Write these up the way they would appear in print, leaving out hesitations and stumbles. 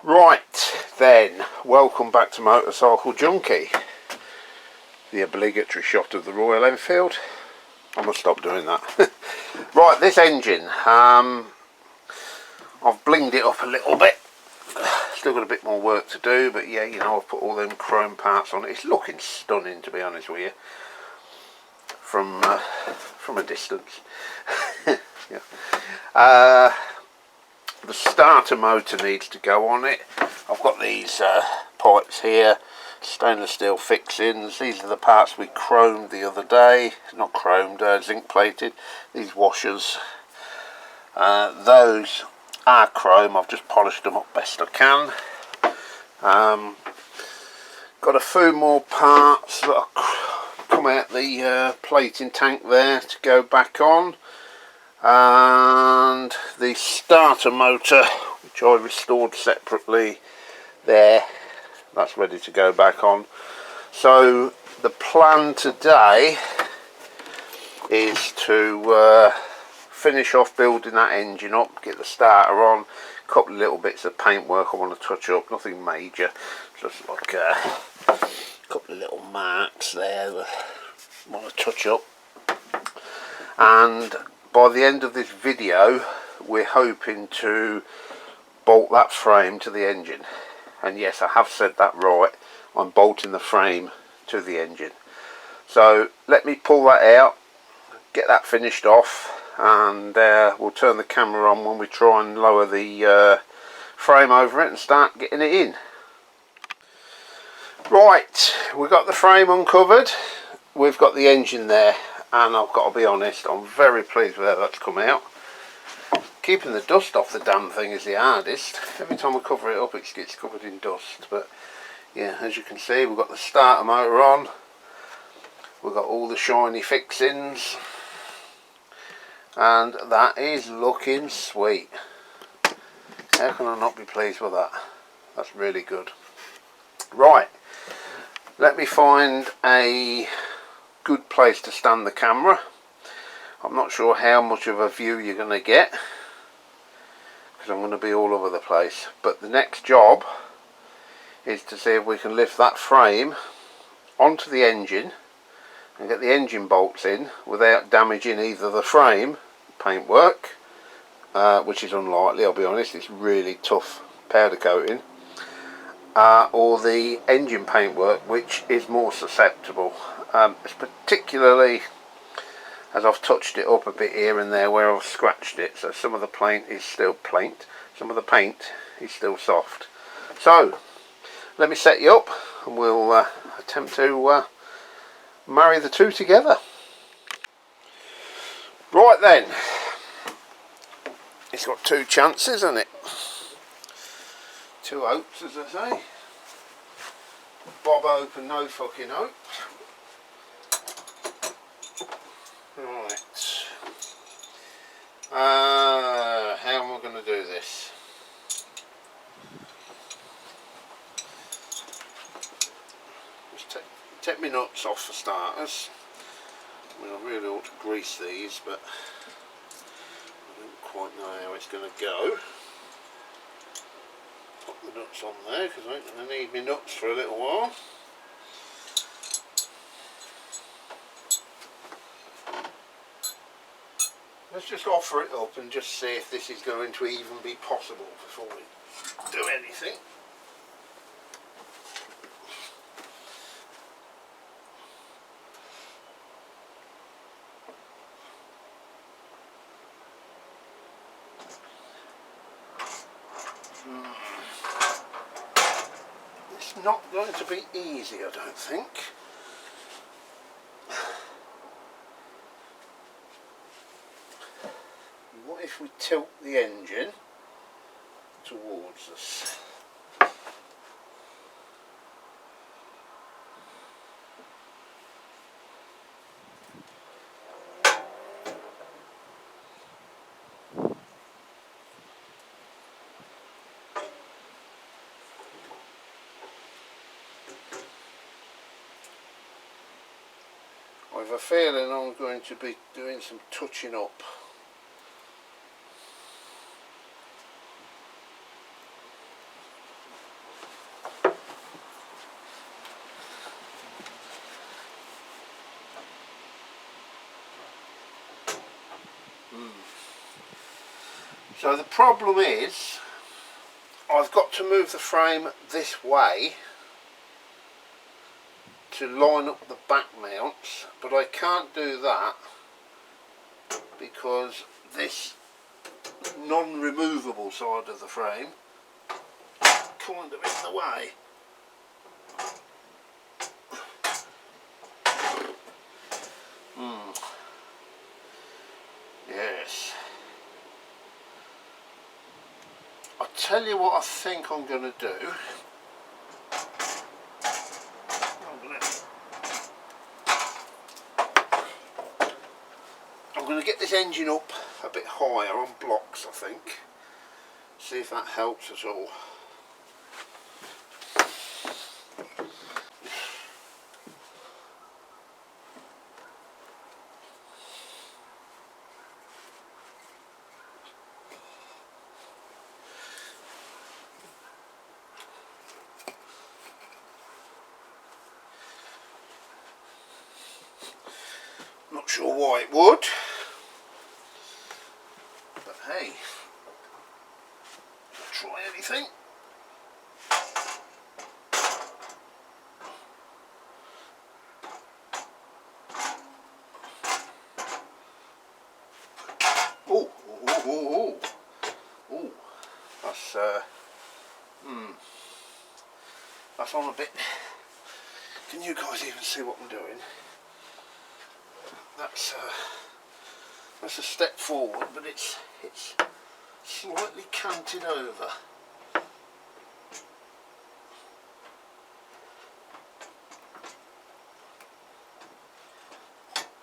Right then, welcome back to Motorcycle Junkie. The obligatory shot of the Royal Enfield. I must stop doing that. Right, this engine, I've blinged it up a little bit. Still got a bit more work to do, but yeah, you know, I've put all them chrome parts on it. It's looking stunning, to be honest with you, from a distance. Yeah. The starter motor needs to go on it. I've got these pipes here, stainless steel fixings. These are the parts we chromed the other day. Not chromed, zinc plated. These washers, those are chrome. I've just polished them up best I can. Got a few more parts that come out the plating tank there to go back on. And the starter motor, which I restored separately there, that's ready to go back on. So the plan today is to finish off building that engine up, get the starter on. A couple of little bits of paintwork I want to touch up, nothing major, just like a couple of little marks there that I want to touch up. And by the end of this video, we're hoping to bolt that frame to the engine. And yes, I have said that right, I'm bolting the frame to the engine. So let me pull that out, get that finished off, and we'll turn the camera on when we try and lower the frame over it and start getting it in. Right, we've got the frame uncovered, we've got the engine there. And I've got to be honest, I'm very pleased with how that's come out. Keeping the dust off the damn thing is the hardest. Every time I cover it up it gets covered in dust. But yeah, as you can see, we've got the starter motor on. We've got all the shiny fixings. And that is looking sweet. How can I not be pleased with that? That's really good. Right, let me find a good place to stand the camera. I'm not sure how much of a view you're going to get because I'm going to be all over the place, but the next job is to see if we can lift that frame onto the engine and get the engine bolts in without damaging either the frame paintwork, which is unlikely, I'll be honest, it's really tough powder coating, or the engine paintwork, which is more susceptible. It's particularly as I've touched it up a bit here and there where I've scratched it, so some of the paint is still some of the paint is still soft. So let me set you up and we'll attempt to marry the two together. Right then, it's got two chances, hasn't it? Two hopes, as I say. Bob hope and no fucking hope. Right, how am I going to do this? Just take my nuts off for starters. I mean, I really ought to grease these, but I don't quite know how it's going to go. Put the nuts on there because I'm going to need my nuts for a little while. Let's just offer it up and just see if this is going to even be possible before we do anything. It's not going to be easy, I don't think. What if we tilt the engine towards us? I have a feeling I'm going to be doing some touching up. So the problem is I've got to move the frame this way to line up the back mounts, but I can't do that because this non-removable side of the frame kind of in the way. Yes. I'll tell you what I think I'm going to do. I'm going to get this engine up a bit higher on blocks, I think. See if that helps at all. Not sure why it would, but hey, try anything. Oh, that's on a bit. Can you guys even see what I'm doing? That's a step forward, but it's slightly canted over.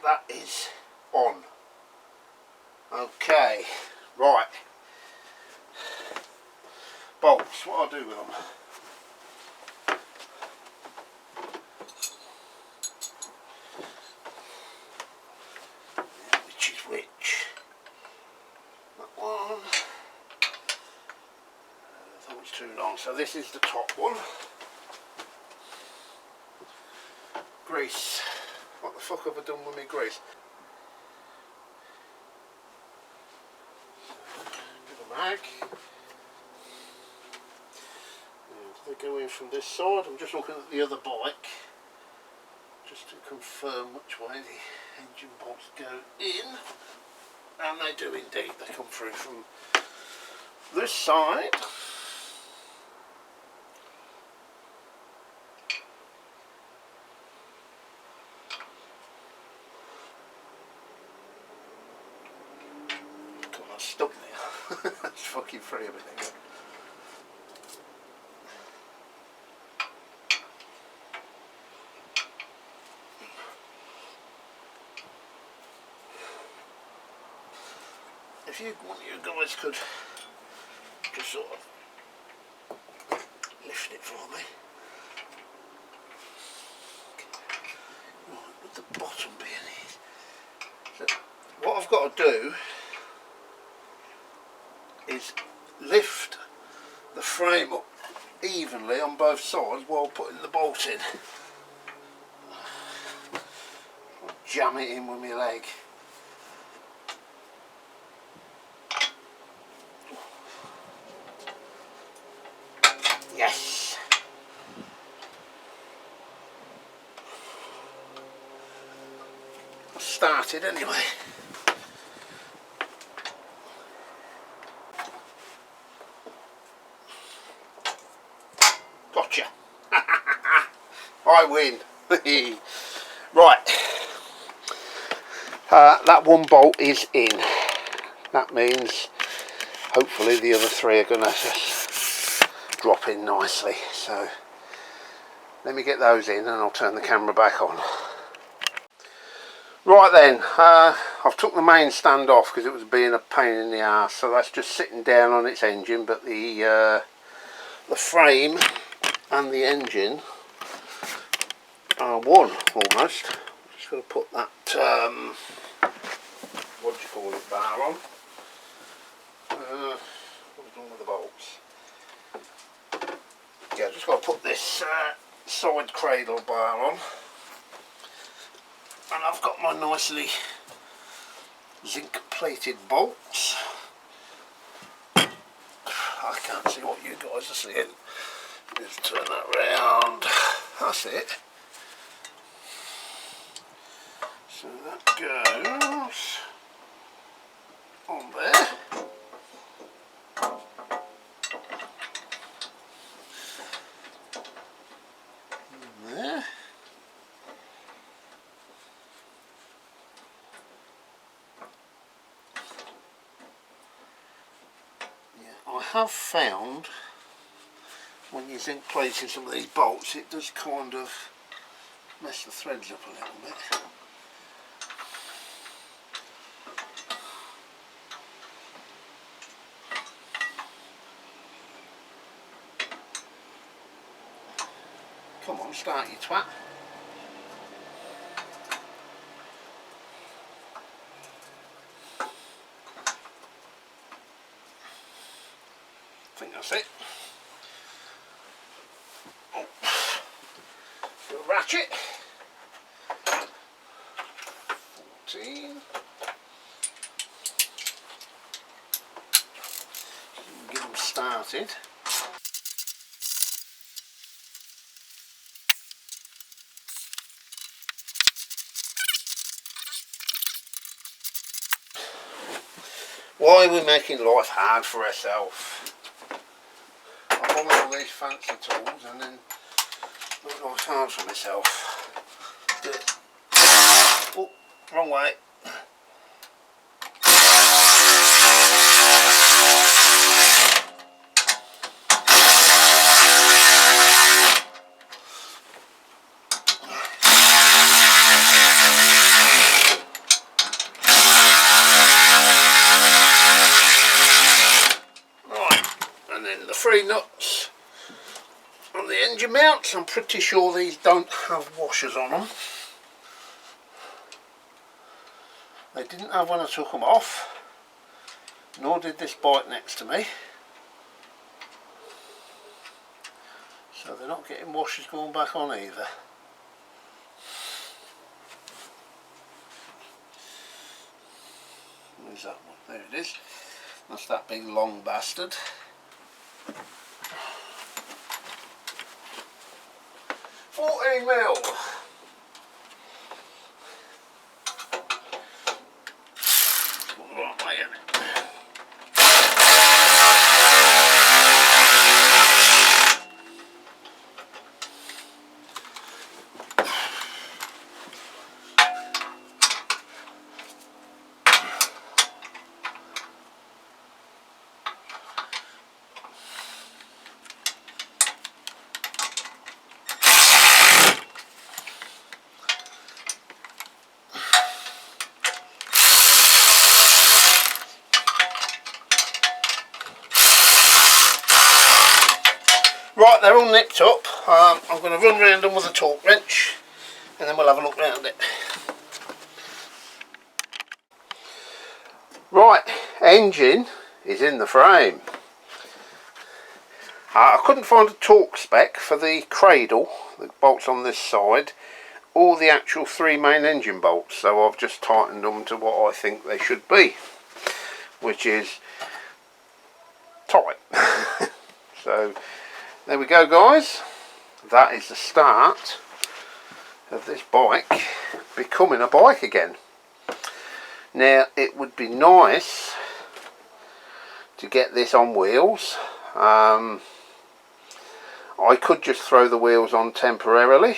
That is on. Okay, right. Bolts, what I'll do with them. Which is which? That one. I thought it was too long, so this is the top one. Grease. What the fuck have I done with my grease? Bit of mag. They go in from this side. I'm just looking at the other bike just to confirm which way the engine bolts go in, and they do indeed. They come through from this side. God, that's stuck there. That's fucking free everything. If one of you guys could just sort of lift it for me. Right, with the bottom being here. So what I've got to do is lift the frame up evenly on both sides while putting the bolt in. I'll jam it in with my leg. Yes. I started anyway. Gotcha. I win. Right. That one bolt is in. That means hopefully the other three are going to drop in nicely. So let me get those in and I'll turn the camera back on. Right then, I've took the main stand off because it was being a pain in the arse, so that's just sitting down on its engine, but the frame and the engine are one almost. I'm just going to put that what do you call it, bar on. What have I done with the bolts? Yeah, I've just got to put this side cradle bar on, and I've got my nicely zinc plated bolts. I can't see what you guys are seeing. Let's turn that round. That's it. So that goes on there. And there. I have found when you zinc plating some of these bolts, it does kind of mess the threads up a little bit. Come on, start you twat. I think that's it. Oh. Little ratchet. 14. Get them started. Why are we making life hard for ourselves? I buy all these fancy tools and then make life hard for myself. Oh, wrong way. Three nuts on the engine mounts. I'm pretty sure these don't have washers on them. They didn't have when I took them off, nor did this bike next to me, so they're not getting washers going back on either. Where's that one? There it is. That's that big long bastard. 14 mil. Right, they're all nipped up. I'm going to run round them with a torque wrench and then we'll have a look round it. Right, engine is in the frame. I couldn't find a torque spec for the cradle, the bolts on this side, or the actual three main engine bolts, so I've just tightened them to what I think they should be, which is tight. So there we go, guys. That is the start of this bike becoming a bike again. Now it would be nice to get this on wheels. I could just throw the wheels on temporarily,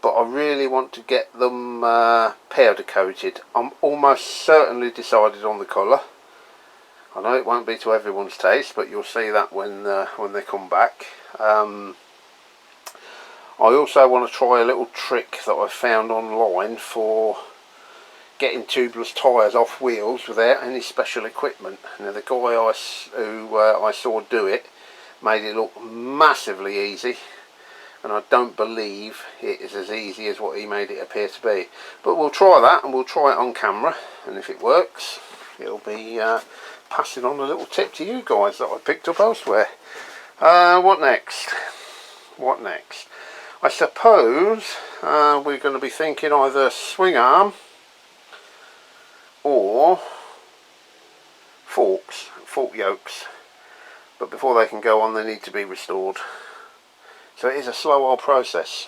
but I really want to get them powder coated. I'm almost certainly decided on the colour. I know it won't be to everyone's taste, but you'll see that when they come back. I also want to try a little trick that I found online for getting tubeless tyres off wheels without any special equipment. Now the guy who I saw do it made it look massively easy, and I don't believe it is as easy as what he made it appear to be. But we'll try that, and we'll try it on camera, and if it works, it'll be passing on a little tip to you guys that I picked up elsewhere. What next? What next? I suppose we're going to be thinking either swing arm or fork yokes, but before they can go on they need to be restored. So it is a slow oil process.